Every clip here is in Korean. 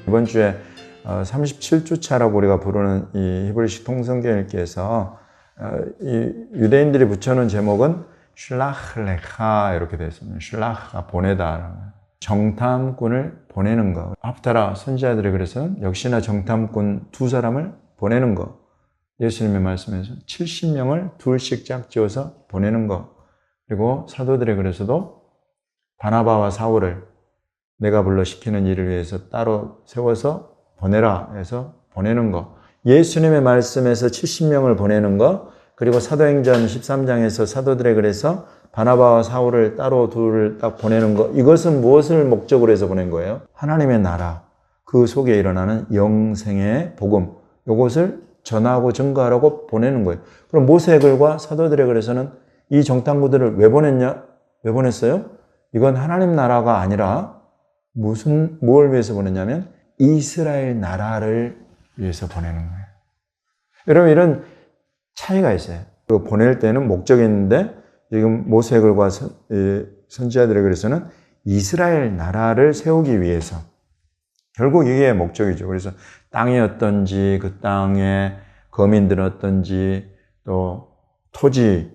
이번 주에 37주차라고 우리가 부르는 이 히브리식 통성경 읽기에서 이 유대인들이 붙여놓은 제목은 슐라흐 레카 이렇게 되어 있습니다. 슐라흐가 보내다. 정탐꾼을 보내는 것. 합타라 선지자들이 그래서 역시나 정탐꾼 두 사람을 보내는 것. 예수님의 말씀에서 70명을 둘씩 짝지어서 보내는 것. 그리고 사도들의 글에서도 바나바와 사울을 내가 불러 시키는 일을 위해서 따로 세워서 보내라 해서 보내는 것. 예수님의 말씀에서 70명을 보내는 것. 그리고 사도행전 13장에서 사도들의 글에서 바나바와 사울을 따로 둘을 딱 보내는 것. 이것은 무엇을 목적으로 해서 보낸 거예요? 하나님의 나라, 그 속에 일어나는 영생의 복음, 이것을 전하고 증거하라고 보내는 거예요. 그럼 모세의 글과 사도들의 글에서는 이 정탐꾼들을 왜 보냈냐? 왜 보냈어요? 이건 하나님 나라가 아니라 뭘 위해서 보냈냐면 이스라엘 나라를 위해서 보내는 거예요. 여러분, 이런 차이가 있어요. 보낼 때는 목적이 있는데 지금 모세의 글과 선지자들의 글에서는 이스라엘 나라를 세우기 위해서, 결국 이게 목적이죠. 그래서 땅이 어떤지, 그 땅의 거민들은 어떤지, 또 토지,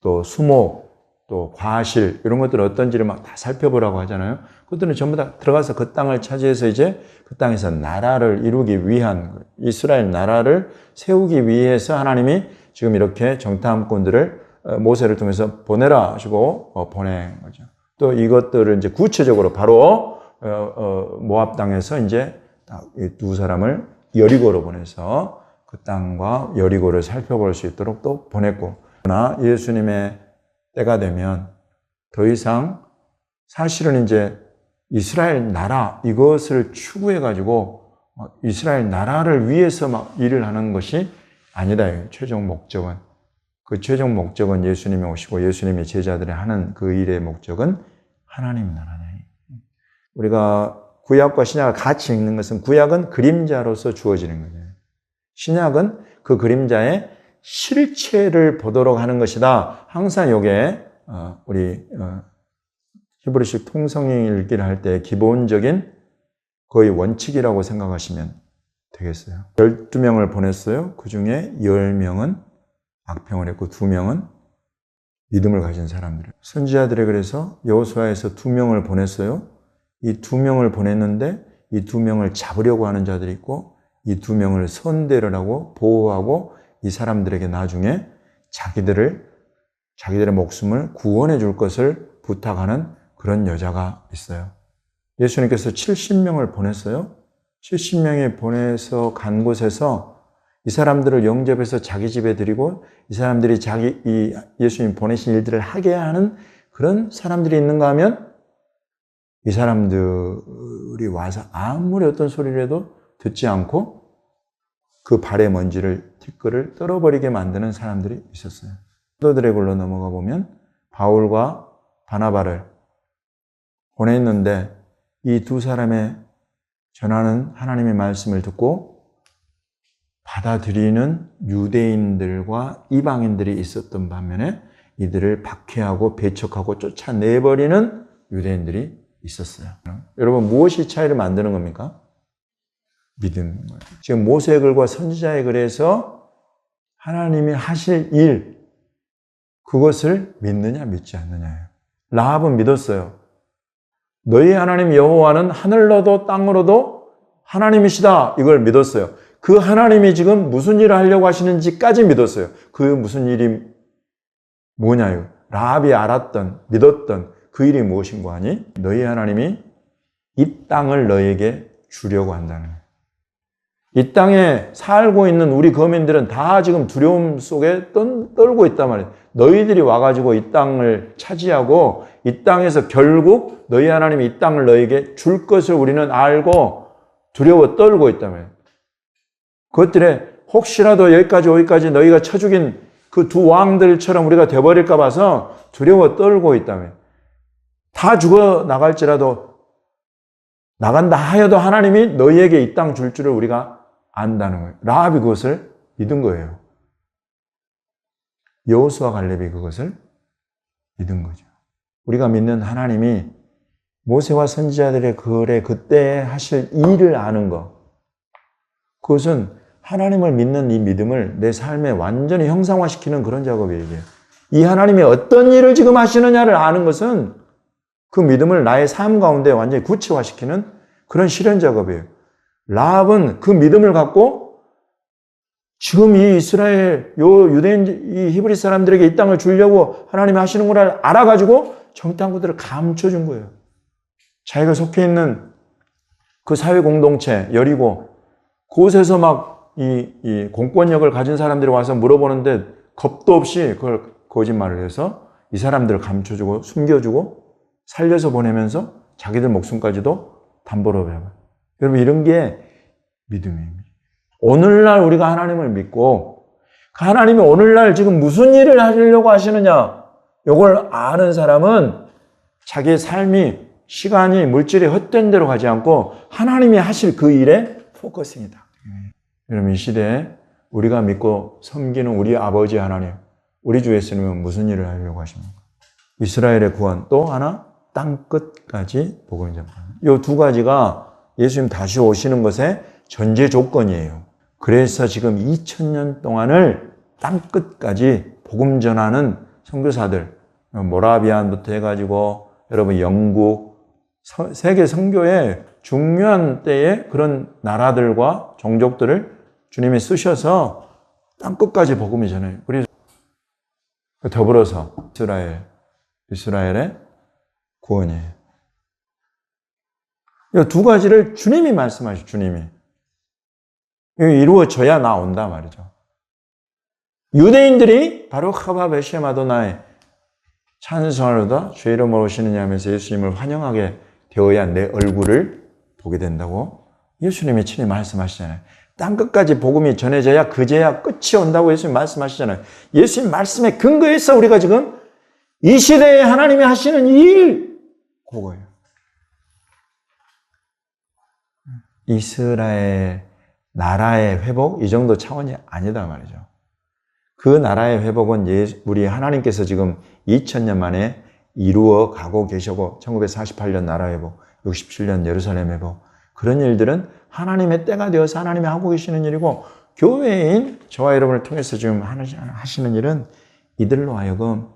또 수목, 또 과실, 이런 것들은 어떤지를 막 다 살펴보라고 하잖아요. 그것들은 전부 다 들어가서 그 땅을 차지해서 이제 그 땅에서 나라를 이루기 위한, 이스라엘 나라를 세우기 위해서 하나님이 지금 이렇게 정탐꾼들을 모세를 통해서 보내라 하시고 보낸 거죠. 또 이것들을 이제 구체적으로 바로 모압 땅에서 이제 두 사람을 여리고로 보내서 그 땅과 여리고를 살펴볼 수 있도록 또 보냈고, 그러나 예수님의 때가 되면 더 이상 사실은 이제 이스라엘 나라 이것을 추구해 가지고 이스라엘 나라를 위해서 막 일을 하는 것이 아니다. 최종 목적은, 그 최종 목적은 예수님이 오시고 예수님의 제자들이 하는 그 일의 목적은 하나님 나라다. 우리가 구약과 신약을 같이 읽는 것은 구약은 그림자로서 주어지는 거예요. 신약은 그 그림자의 실체를 보도록 하는 것이다. 항상 이게 우리 히브리식 통성경 읽기를 할 때 기본적인 거의 원칙이라고 생각하시면 되겠어요. 12명을 보냈어요. 그 중에 10명은 악평을 했고 2명은 믿음을 가진 사람들. 선지자들에 그래서 여호수아에서 2명을 보냈어요. 이 2명을 보냈는데 이 2명을 잡으려고 하는 자들이 있고 이 2명을 선대를 하고 보호하고 이 사람들에게 나중에 자기들의 목숨을 구원해 줄 것을 부탁하는 그런 여자가 있어요. 예수님께서 70명을 보냈어요. 70명이 보내서 간 곳에서 이 사람들을 영접해서 자기 집에 들이고 이 사람들이 이 예수님 보내신 일들을 하게 하는 그런 사람들이 있는가 하면 이 사람들이 와서 아무리 어떤 소리를 해도 듣지 않고 그 발의 먼지를 티끌을 떨어버리게 만드는 사람들이 있었어요. 사도들의 글로 넘어가 보면 바울과 바나바를 보냈는데 이 두 사람의 전하는 하나님의 말씀을 듣고 받아들이는 유대인들과 이방인들이 있었던 반면에 이들을 박해하고 배척하고 쫓아내버리는 유대인들이 있었어요. 여러분, 무엇이 차이를 만드는 겁니까? 믿음. 지금 모세의 글과 선지자의 글에서 하나님이 하실 일, 그것을 믿느냐 믿지 않느냐예요. 라합은 믿었어요. 너희 하나님 여호와는 하늘로도 땅으로도 하나님이시다. 이걸 믿었어요. 그 하나님이 지금 무슨 일을 하려고 하시는지까지 믿었어요. 그 무슨 일이 뭐냐요? 라합이 알았던, 믿었던 그 일이 무엇인고 하니? 너희 하나님이 이 땅을 너에게 주려고 한다는 거예요. 이 땅에 살고 있는 우리 거민들은 다 지금 두려움 속에 떨고 있단 말이에요. 너희들이 와가지고 이 땅을 차지하고 이 땅에서 결국 너희 하나님이 이 땅을 너에게 줄 것을 우리는 알고 두려워 떨고 있단 말이에요. 그것들에 혹시라도 여기까지 너희가 쳐 죽인 그 두 왕들처럼 우리가 돼버릴까 봐서 두려워 떨고 있다며. 다 죽어 나갈지라도 나간다 하여도 하나님이 너희에게 이 땅 줄 줄을 우리가 안다는 거예요. 라합이 그것을 믿은 거예요. 여호수아 갈렙이 그것을 믿은 거죠. 우리가 믿는 하나님이 모세와 선지자들의 그때 하실 일을 아는 것. 그것은 하나님을 믿는 이 믿음을 내 삶에 완전히 형상화시키는 그런 작업이에요. 이 하나님이 어떤 일을 지금 하시느냐를 아는 것은 그 믿음을 나의 삶 가운데 완전히 구체화시키는 그런 실현 작업이에요. 라합은 그 믿음을 갖고 지금 이 이스라엘, 유대인, 이 히브리 사람들에게 이 땅을 주려고 하나님이 하시는 걸 알아가지고 정탐꾼들을 감춰준 거예요. 자기가 속해 있는 그 사회 공동체, 여리고, 그곳에서 막 이 공권력을 가진 사람들이 와서 물어보는데 겁도 없이 그걸 거짓말을 해서 이 사람들을 감춰주고 숨겨주고 살려서 보내면서 자기들 목숨까지도 담보로 배워요. 여러분, 이런 게 믿음입니다. 오늘날 우리가 하나님을 믿고 그 하나님이 오늘날 지금 무슨 일을 하려고 하시느냐, 이걸 아는 사람은 자기의 삶이, 시간이, 물질이 헛된 대로 가지 않고 하나님이 하실 그 일에 포커싱이다. 여러분, 이 시대에 우리가 믿고 섬기는 우리 아버지 하나님, 우리 주 예수님은 무슨 일을 하려고 하십니까? 이스라엘의 구원, 또 하나 땅 끝까지 복음을 전파하는. 이 두 가지가 예수님 다시 오시는 것의 전제 조건이에요. 그래서 지금 2000년 동안을 땅 끝까지 복음 전하는 선교사들, 모라비안부터 해가지고 여러분 영국, 세계 선교의 중요한 때에 그런 나라들과 종족들을 주님이 쓰셔서 땅 끝까지 복음이 전해요. 그래서 더불어서 이스라엘의 구원이에요. 이 두 가지를 주님이 말씀하시죠. 주님이. 이루어져야 나온다 말이죠. 유대인들이 바룩 하바 베셈 아도나이 찬송하로다 주의 이름으로 오시느냐 하면서 예수님을 환영하게 되어야 내 얼굴을 보게 된다고 예수님이 친히 말씀하시잖아요. 땅끝까지 복음이 전해져야 그제야 끝이 온다고 예수님 말씀하시잖아요. 예수님 말씀에 근거해서 우리가 지금 이 시대에 하나님이 하시는 일, 그거예요. 이스라엘 나라의 회복, 이 정도 차원이 아니다 말이죠. 그 나라의 회복은 우리 하나님께서 지금 2000년 만에 이루어 가고 계시고, 1948년 나라 회복, 67년 예루살렘 회복, 그런 일들은 하나님의 때가 되어서 하나님이 하고 계시는 일이고, 교회인 저와 여러분을 통해서 지금 하시는 일은 이들로 하여금,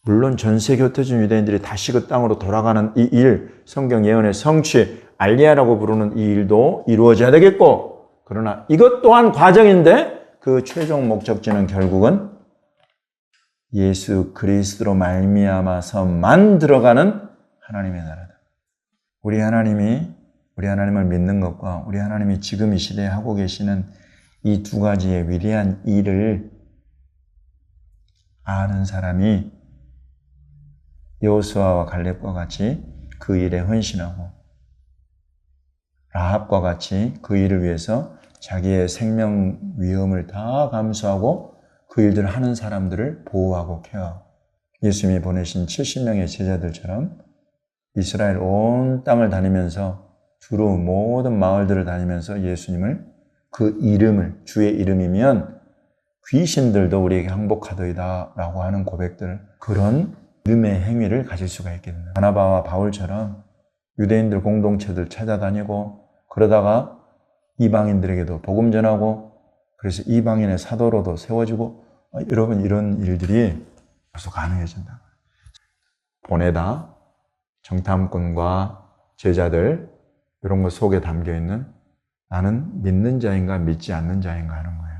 물론 전 세계 흩어진 유대인들이 다시 그 땅으로 돌아가는 이 일, 성경 예언의 성취, 알리아라고 부르는 이 일도 이루어져야 되겠고, 그러나 이것 또한 과정인데 그 최종 목적지는 결국은 예수 그리스도로 말미암아서만 들어가는 하나님의 나라다. 우리 하나님을 믿는 것과 우리 하나님이 지금 이 시대에 하고 계시는 이 두 가지의 위대한 일을 아는 사람이 여호수아와 갈렙과 같이 그 일에 헌신하고, 라합과 같이 그 일을 위해서 자기의 생명 위험을 다 감수하고 그 일들을 하는 사람들을 보호하고 케어하고, 예수님이 보내신 70명의 제자들처럼 이스라엘 온 땅을 다니면서 주로 모든 마을들을 다니면서 예수님을, 그 이름을, 주의 이름이면 귀신들도 우리에게 항복하더이다 라고 하는 고백들, 그런 믿음의 행위를 가질 수가 있겠네요. 바나바와 바울처럼 유대인들 공동체들 찾아다니고, 그러다가 이방인들에게도 복음 전하고, 그래서 이방인의 사도로도 세워지고, 여러분, 이런 일들이 벌써 가능해진다. 보내다 정탐꾼과 제자들, 이런 것 속에 담겨있는 나는 믿는 자인가 믿지 않는 자인가 하는 거예요.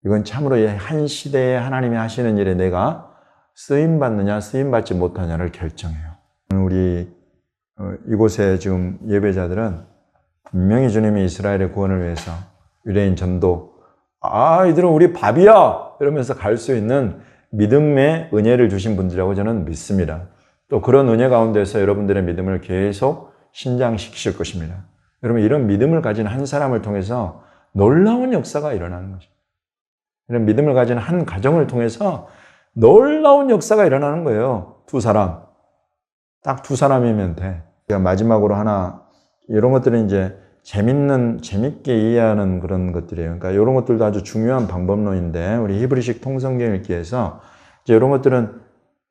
이건 참으로 한 시대에 하나님이 하시는 일에 내가 쓰임받느냐 쓰임받지 못하냐를 결정해요. 우리 이곳에 지금 예배자들은 분명히 주님이 이스라엘의 구원을 위해서 유대인 전도, 이들은 우리 밥이야! 이러면서 갈 수 있는 믿음의 은혜를 주신 분들이라고 저는 믿습니다. 또 그런 은혜 가운데서 여러분들의 믿음을 계속 신장시키실 것입니다. 여러분, 이런 믿음을 가진 한 사람을 통해서 놀라운 역사가 일어나는 거죠. 이런 믿음을 가진 한 가정을 통해서 놀라운 역사가 일어나는 거예요. 딱 두 사람이면 돼. 마지막으로 하나, 이런 것들은 이제 재밌게 이해하는 그런 것들이에요. 그러니까 이런 것들도 아주 중요한 방법론인데, 우리 히브리식 통성경 읽기에서 이제 이런 것들은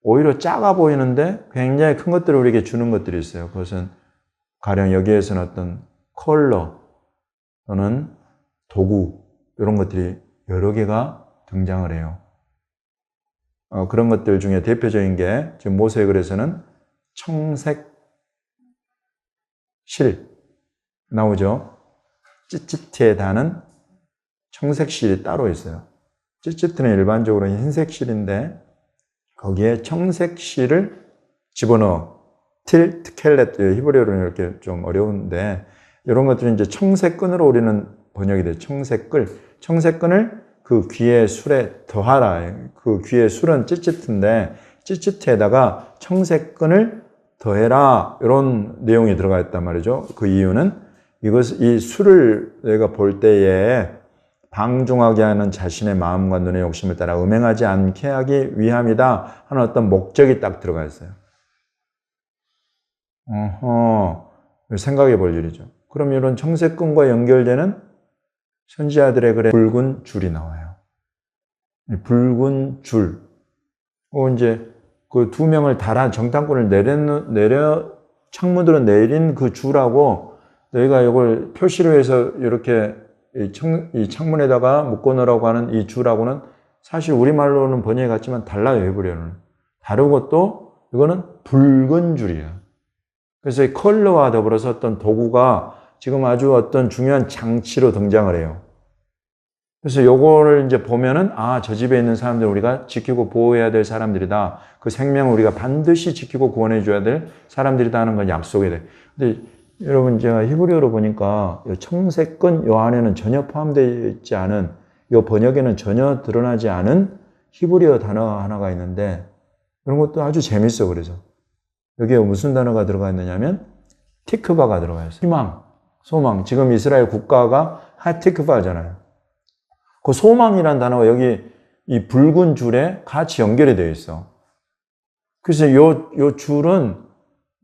오히려 작아 보이는데 굉장히 큰 것들을 우리에게 주는 것들이 있어요. 그것은 가령 여기에서는 어떤 컬러 또는 도구 이런 것들이 여러 개가 등장을 해요. 그런 것들 중에 대표적인 게 지금 모세의 글에서는 청색 실 나오죠. 찌찌티에 다는 청색 실이 따로 있어요. 찌찌티는 일반적으로 흰색 실인데 거기에 청색 실을 집어넣어. 트켈렛, 히브리어로는 이렇게 좀 어려운데 이런 것들은 이제 청색끈으로 우리는 번역이 돼요. 청색끈. 청색끈을 그 귀의 술에 더하라. 그 귀의 술은 찌찌트인데 찌찌트에다가 청색끈을 더해라. 이런 내용이 들어가 있단 말이죠. 그 이유는 이 술을 내가 볼 때에 방종하게 하는 자신의 마음과 눈의 욕심을 따라 음행하지 않게 하기 위함이다 하는 어떤 목적이 딱 들어가 있어요. 생각해 볼 일이죠. 그럼 이런 청색끈과 연결되는 선지자들의 글에 붉은 줄이 나와요. 붉은 줄. 이제 그 두 명을 달아 정탐꾼을 창문으로 내린 그 줄하고 너희가 이걸 표시로 해서 이렇게 이 창문에다가 묶어놓으라고 하는 이 줄하고는 사실 우리말로는 번역이 같지만 달라요, 히브리어는. 다르고 또 이거는 붉은 줄이에요. 그래서 이 컬러와 더불어서 어떤 도구가 지금 아주 어떤 중요한 장치로 등장을 해요. 그래서 요거를 이제 보면은 저 집에 있는 사람들 우리가 지키고 보호해야 될 사람들이다. 그 생명을 우리가 반드시 지키고 구원해 줘야 될 사람들이다 하는 건 약속이 돼. 근데 여러분 제가 히브리어로 보니까 청색끈 요 안에는 전혀 포함되어 있지 않은 요 번역에는 전혀 드러나지 않은 히브리어 단어 하나가 있는데 이런 것도 아주 재밌어. 그래서 여기에 무슨 단어가 들어가 있느냐면 티크바가 들어가 있어요. 희망, 소망. 지금 이스라엘 국가가 하티크바잖아요. 그 소망이라는 단어가 여기 이 붉은 줄에 같이 연결이 되어 있어. 그래서 요 줄은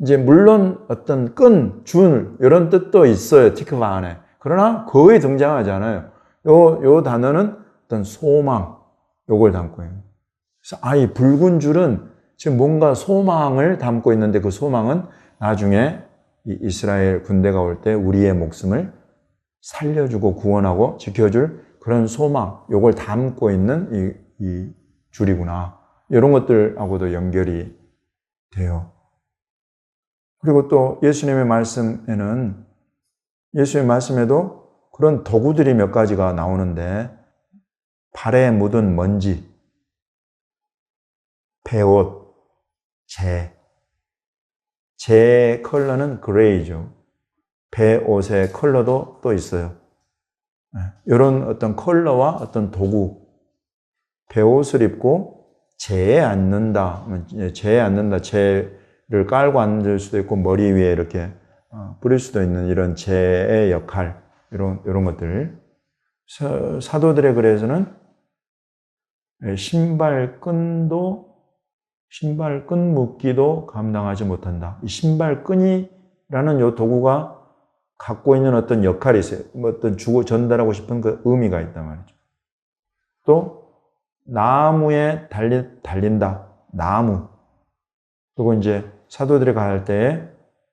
이제 물론 어떤 끈, 줄 이런 뜻도 있어요. 티크바 안에. 그러나 거의 등장하지 않아요. 요 단어는 어떤 소망 요걸 담고 있는. 그래서 이 붉은 줄은 지금 뭔가 소망을 담고 있는데 그 소망은 나중에 이 이스라엘 군대가 올 때 우리의 목숨을 살려주고 구원하고 지켜줄 그런 소망, 요걸 담고 있는 이 줄이구나. 이런 것들하고도 연결이 돼요. 그리고 또 예수님의 말씀에도 그런 도구들이 몇 가지가 나오는데 발에 묻은 먼지, 배옷, 재 컬러는 그레이죠. 배옷의 컬러도 또 있어요. 이런 어떤 컬러와 어떤 도구, 배옷을 입고 재에 앉는다. 재를 깔고 앉을 수도 있고 머리 위에 이렇게 뿌릴 수도 있는 이런 재의 역할, 이런 것들. 사도들의 글에서는 신발끈 묶기도 감당하지 못한다. 이 신발끈이라는 요 도구가 갖고 있는 어떤 역할이 있어요. 어떤 전달하고 싶은 그 의미가 있단 말이죠. 또 나무에 달린다. 나무. 그리고 이제 사도들이 갈 때에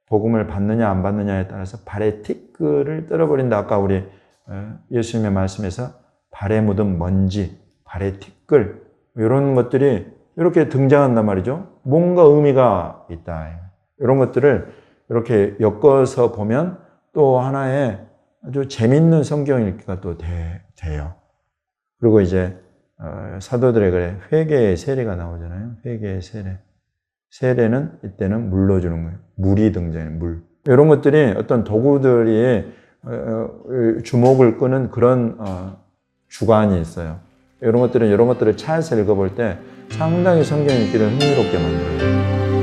복음을 받느냐 안 받느냐에 따라서 발에 티끌을 떨어버린다. 아까 우리 예수님의 말씀에서 발에 묻은 먼지, 발에 티끌 이런 것들이 이렇게 등장한단 말이죠. 뭔가 의미가 있다. 이런 것들을 이렇게 엮어서 보면 또 하나의 아주 재밌는 성경 읽기가 또 돼요. 그리고 이제 사도들의 글에 회개의 세례가 나오잖아요. 회개의 세례. 세례는 이때는 물로 주는 거예요. 물이 등장해요. 물. 이런 것들이 어떤 도구들이 주목을 끄는 그런 주관이 있어요. 이런 것들을 찾아서 읽어볼 때 상당히 성경 읽기를 흥미롭게 만들어요.